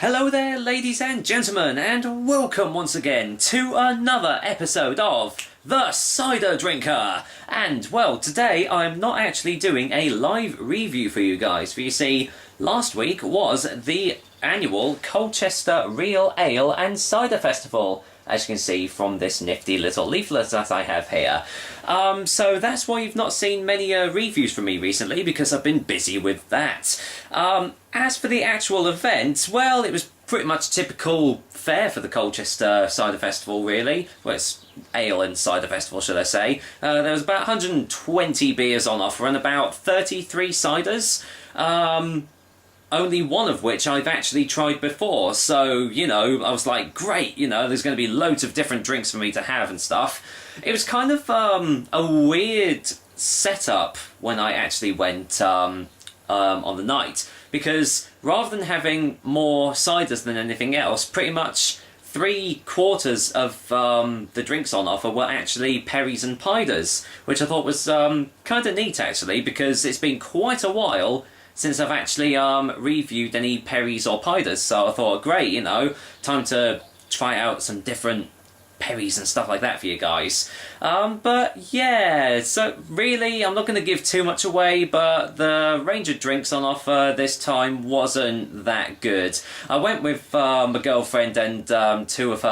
Hello there, ladies and gentlemen, and welcome once again to another episode of The Cider Drinker. And, well, today I'm not actually doing a live review for you guys, for you see, last week was the annual Colchester Real Ale and Cider Festival, as you can see from this nifty little leaflet that I have here. So that's why you've not seen many reviews from me recently, because I've been busy with that. As for the actual event, well, it was pretty much typical fare for the Colchester Cider Festival, really. Well, it's Ale and Cider Festival, should I say. There was about 120 beers on offer and about 33 ciders. Only one of which I've actually tried before, so, you know, I was like, great, you know, there's going to be loads of different drinks for me to have and stuff. It was kind of a weird setup when I actually went on the night, because rather than having more ciders than anything else, pretty much 3/4 of the drinks on offer were actually perries and piders, which I thought was kind of neat, actually, because it's been quite a while since I've actually reviewed any perries or piders, so I thought, great, you know, time to try out some different perries and stuff like that for you guys. But yeah, so really, I'm not going to give too much away, but the range of drinks on offer this time wasn't that good. I went with my girlfriend and two of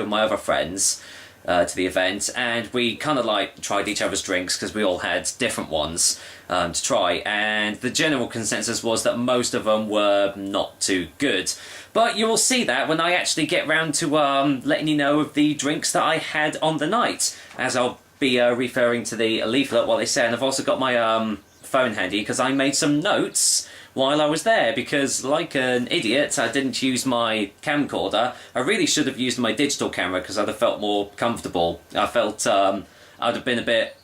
my other friends to the event, and we kind of like tried each other's drinks because we all had different ones to try, and the general consensus was that most of them were not too good. But you'll see that when I actually get round to letting you know of the drinks that I had on the night, as I'll be referring to the leaflet while they say, and I've also got my phone handy because I made some notes while I was there, because like an idiot I didn't use my camcorder. I really should have used my digital camera because I'd have felt more comfortable. I felt I'd have been a bit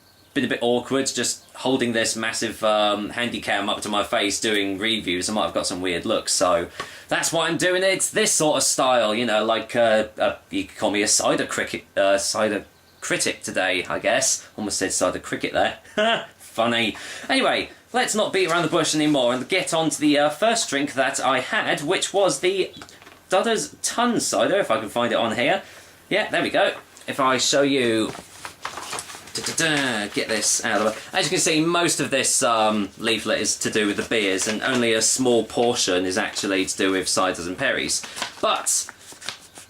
awkward just holding this massive handy cam up to my face doing reviews. I might have got some weird looks, so that's why I'm doing it. This sort of style, you know, like you could call me a cider critic today, I guess. Almost said cider cricket there. Funny. Anyway, let's not beat around the bush anymore and get on to the first drink that I had, which was the Dudder's Ton Cider, if I can find it on here. Yeah, there we go. If I show you... get this out of the way. As you can see, most of this leaflet is to do with the beers, and only a small portion is actually to do with ciders and perries. But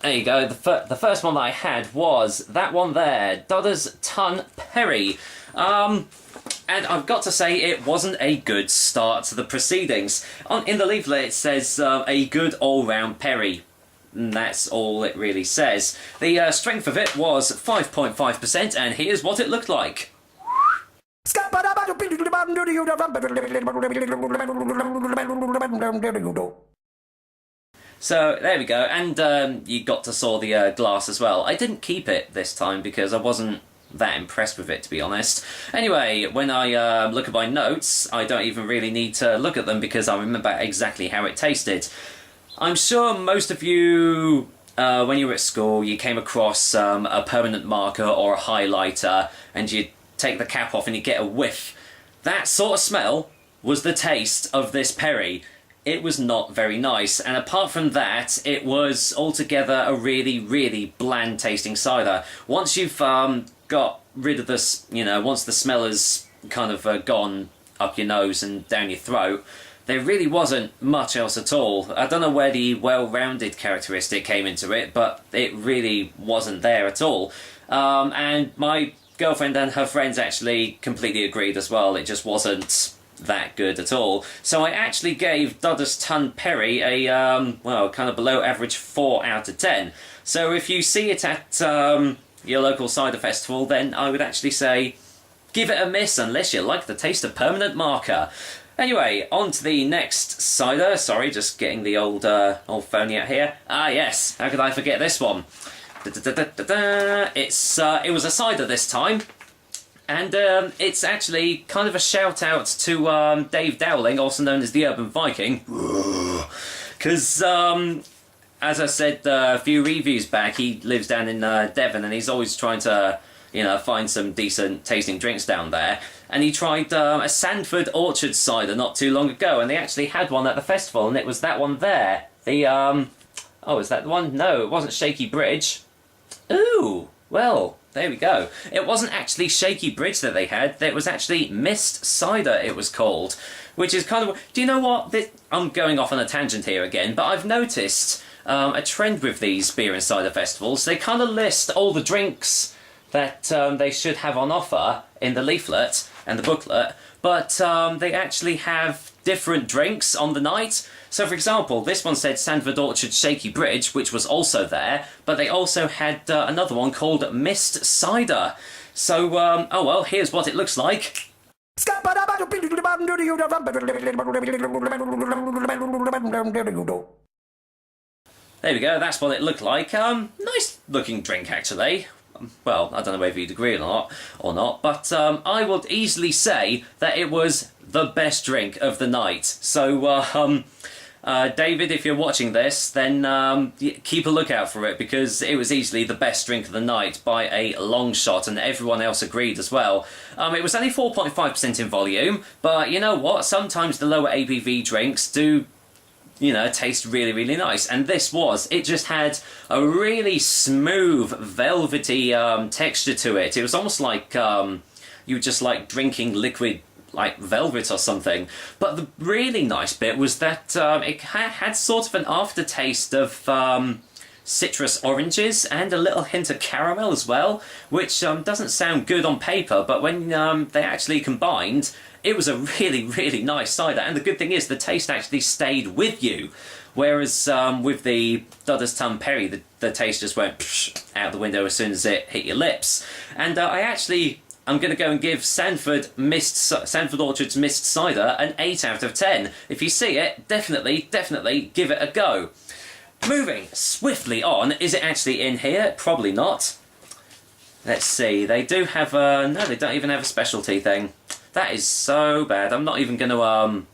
there you go. The first one that I had was that one there, Dudder's Ton Perry. And I've got to say, it wasn't a good start to the proceedings. In the leaflet it says a good all-round perry. And that's all it really says. The strength of it was 5.5%, and here's what it looked like. So, there we go, and you got to saw the glass as well. I didn't keep it this time because I wasn't that impressed with it, to be honest. Anyway, when I look at my notes, I don't even really need to look at them because I remember exactly how it tasted. I'm sure most of you, when you were at school, you came across a permanent marker or a highlighter, and you'd take the cap off and you get a whiff. That sort of smell was the taste of this perry. It was not very nice, and apart from that, it was altogether a really, really bland tasting cider. Once you've got rid of this, you know, once the smell has kind of gone up your nose and down your throat, there really wasn't much else at all. I don't know where the well-rounded characteristic came into it, but it really wasn't there at all. And my girlfriend and her friends actually completely agreed as well. It just wasn't that good at all. So I actually gave Dudder's Ton Perry a, well, kind of below average 4 out of 10. So if you see it at your local cider festival, then I would actually say give it a miss unless you like the taste of permanent marker. Anyway, on to the next cider. Sorry, just getting the old phony out here. Ah, yes. How could I forget this one? It was a cider this time, and it's actually kind of a shout out to Dave Dowling, also known as the Urban Viking, because as I said a few reviews back, he lives down in Devon, and he's always trying to, you know, find some decent tasting drinks down there. And he tried a Sandford Orchard cider not too long ago, and they actually had one at the festival, and it was that one there. The, oh, is that the one? No, it wasn't Shaky Bridge. Ooh, well, there we go. It wasn't actually Shaky Bridge that they had. It was actually Mist Cider, it was called. Which is kind of... Do you know what? I'm going off on a tangent here again, but I've noticed a trend with these beer and cider festivals. They kind of list all the drinks that they should have on offer in the leaflet and the booklet, but they actually have different drinks on the night. So, for example, this one said Sandford Orchard Shaky Bridge, which was also there, but they also had another one called Mist Cider. So, oh well, here's what it looks like. There we go, that's what it looked like. Nice looking drink, actually. Well, I don't know whether you'd agree or not, but I would easily say that it was the best drink of the night. So, David, if you're watching this, then keep a lookout for it, because it was easily the best drink of the night by a long shot, and everyone else agreed as well. It was only 4.5% in volume, but you know what? Sometimes the lower ABV drinks do, you know, taste really, really nice. And this was, it just had a really smooth, velvety texture to it. It was almost like you were just like drinking liquid, like velvet or something. But the really nice bit was that it had sort of an aftertaste of citrus oranges and a little hint of caramel as well, which doesn't sound good on paper, but when they actually combined, it was a really, really nice cider. And the good thing is the taste actually stayed with you, whereas with the Dudder's Tum Perry, the taste just went out the window as soon as it hit your lips. And I'm going to go and give Sandford Orchard's Mist Cider an 8 out of 10. If you see it, definitely give it a go. Moving swiftly on, is it actually in here? Probably not. Let's see, they do have a... No, they don't even have a specialty thing. That is so bad. I'm not even going to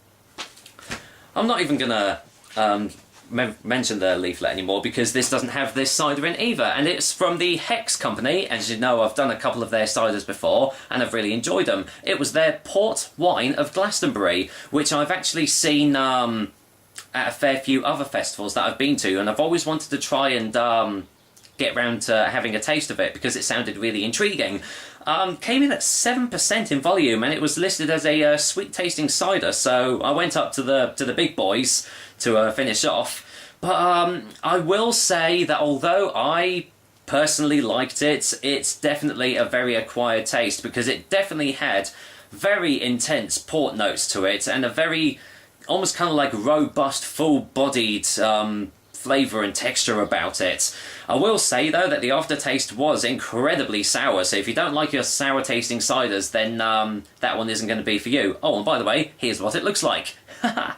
mention the leaflet anymore, because this doesn't have this cider in either, and it's from the Hex Company. As you know, I've done a couple of their ciders before and I've really enjoyed them. It was their port wine of Glastonbury, which I've actually seen at a fair few other festivals that I've been to, and I've always wanted to try and get round to having a taste of it, because it sounded really intriguing. Came in at 7% in volume, and it was listed as a sweet tasting cider, so I went up to the big boys to finish off. But I will say that although I personally liked it, it's definitely a very acquired taste, because it definitely had very intense port notes to it, and a very almost kind of like robust, full-bodied flavour and texture about it. I will say though that the aftertaste was incredibly sour, so if you don't like your sour tasting ciders, then that one isn't going to be for you. Oh, and by the way, here's what it looks like. There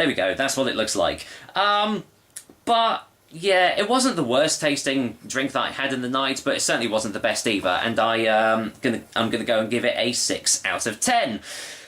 we go, that's what it looks like. But yeah, it wasn't the worst tasting drink that I had in the night, but it certainly wasn't the best either, and I'm gonna go and give it a 6 out of 10.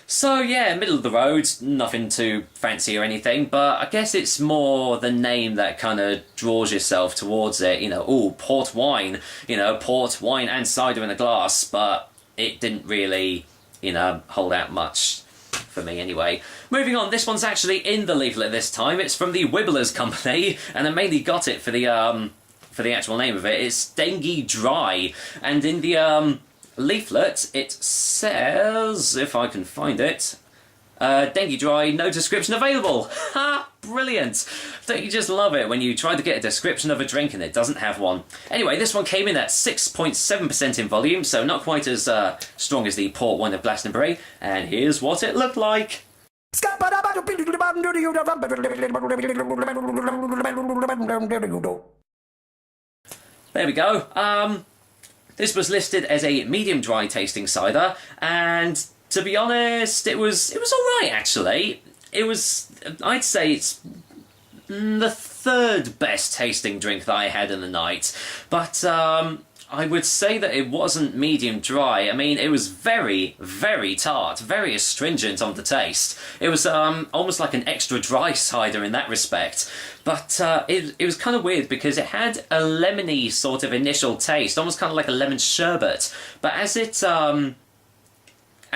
So yeah, middle of the road, nothing too fancy or anything, but I guess it's more the name that kind of draws yourself towards it. You know, ooh, port wine, you know, port wine and cider in a glass, but it didn't really, you know, hold out much for me anyway. Moving on, this one's actually in the leaflet this time. It's from the Wibblers Company, and I mainly got it for the actual name of it. It's Dengue Dry, and in the leaflet it says, if I can find it, Dengue Dry, no description available. Ha! Brilliant! Don't you just love it when you try to get a description of a drink and it doesn't have one? Anyway, this one came in at 6.7% in volume, so not quite as strong as the port wine of Glastonbury, and here's what it looked like. There we go. This was listed as a medium dry tasting cider, and to be honest, it was alright actually. I'd say it's the third best tasting drink that I had in the night, but I would say that it wasn't medium dry. I mean, it was very, very tart, very astringent on the taste. It was almost like an extra dry cider in that respect. But it was kind of weird because it had a lemony sort of initial taste, almost kind of like a lemon sherbet. But as it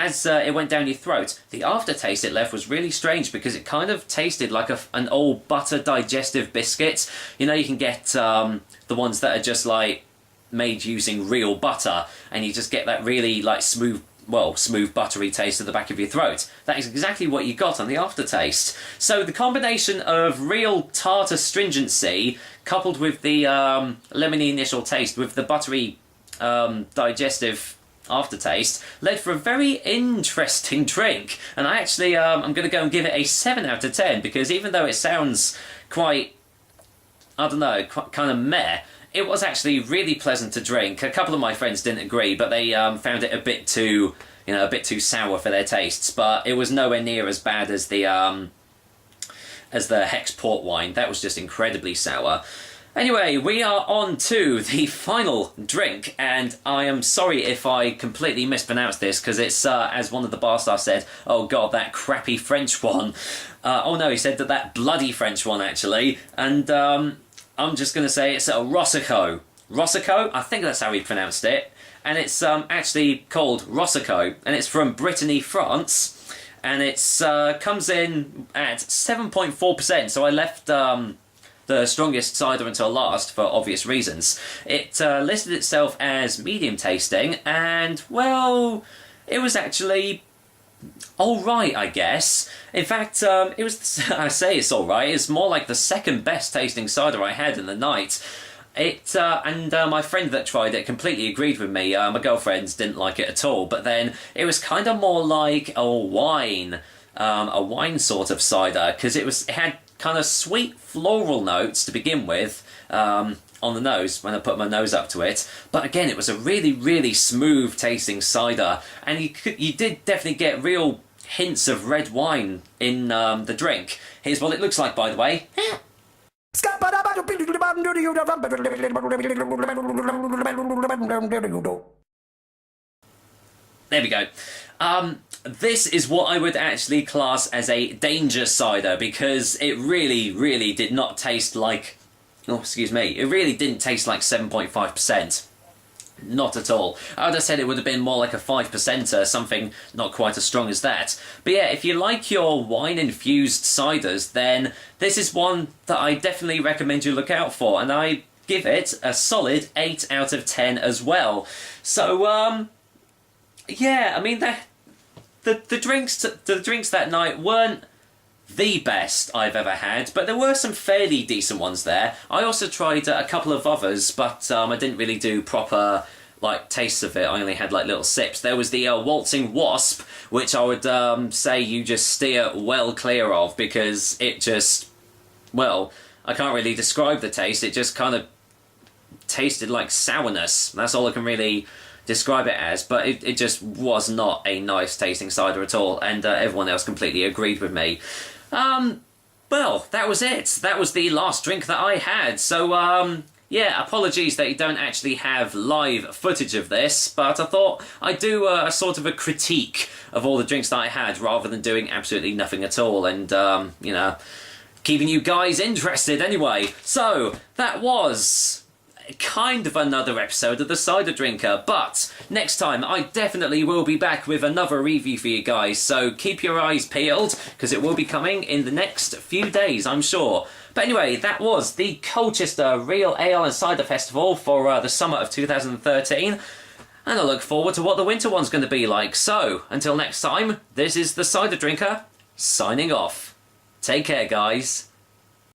as it went down your throat, the aftertaste it left was really strange because it kind of tasted like an old butter digestive biscuit. You know, you can get the ones that are just like made using real butter, and you just get that really like smooth buttery taste at the back of your throat. That is exactly what you got on the aftertaste. So the combination of real tart astringency coupled with the lemony initial taste with the buttery digestive aftertaste led for a very interesting drink. And I actually I'm going to go and give it a 7 out of 10 because even though it sounds quite, I don't know, kind of meh, it was actually really pleasant to drink. A couple of my friends didn't agree, but they found it a bit too, a bit too sour for their tastes. But it was nowhere near as bad as the Hex port wine. That was just incredibly sour. Anyway, we are on to the final drink, and I am sorry if I completely mispronounced this, because it's, as one of the bar staff said, oh god, that crappy French one. Oh no, he said that bloody French one, actually. And I'm just going to say it's a Rossico. Rossico? I think that's how he pronounced it. And it's actually called Rossico, and it's from Brittany, France. And it's comes in at 7.4%, so I left the strongest cider until last for obvious reasons. It listed itself as medium tasting, and well, it was actually alright, I guess. In fact, it was, I say it's alright, it's more like the second best tasting cider I had in the night. And my friend that tried it completely agreed with me. My girlfriend didn't like it at all, but then it was kind of more like a wine sort of cider, because it had kind of sweet floral notes to begin with on the nose when I put my nose up to it. But again, it was a really, really smooth tasting cider, and you did definitely get real hints of red wine in the drink. Here's what it looks like, by the way. There we go. This is what I would actually class as a danger cider, because it really, really did not taste like... Oh, excuse me. It really didn't taste like 7.5%. Not at all. I would have said it would have been more like a 5%er, something not quite as strong as that. But yeah, if you like your wine-infused ciders, then this is one that I definitely recommend you look out for, and I give it a solid 8 out of 10 as well. So, yeah, I mean, the drinks that night weren't the best I've ever had, but there were some fairly decent ones there. I also tried a couple of others, but I didn't really do proper like tastes of it. I only had like little sips. There was the Waltzing Wasp, which I would say you just steer well clear of, because it just, well, I can't really describe the taste. It just kind of tasted like sourness. That's all I can really describe it as, but it just was not a nice tasting cider at all, and everyone else completely agreed with me. Well, that was it. That was the last drink that I had, so yeah, apologies that you don't actually have live footage of this, but I thought I'd do a sort of a critique of all the drinks that I had, rather than doing absolutely nothing at all, and, you know, keeping you guys interested anyway. So, that was kind of another episode of The Cider Drinker, but next time I definitely will be back with another review for you guys, so keep your eyes peeled, because it will be coming in the next few days, I'm sure. But anyway, that was the Colchester Real Ale and Cider Festival for the summer of 2013, and I look forward to what the winter one's going to be like. So, until next time, this is The Cider Drinker, signing off. Take care, guys.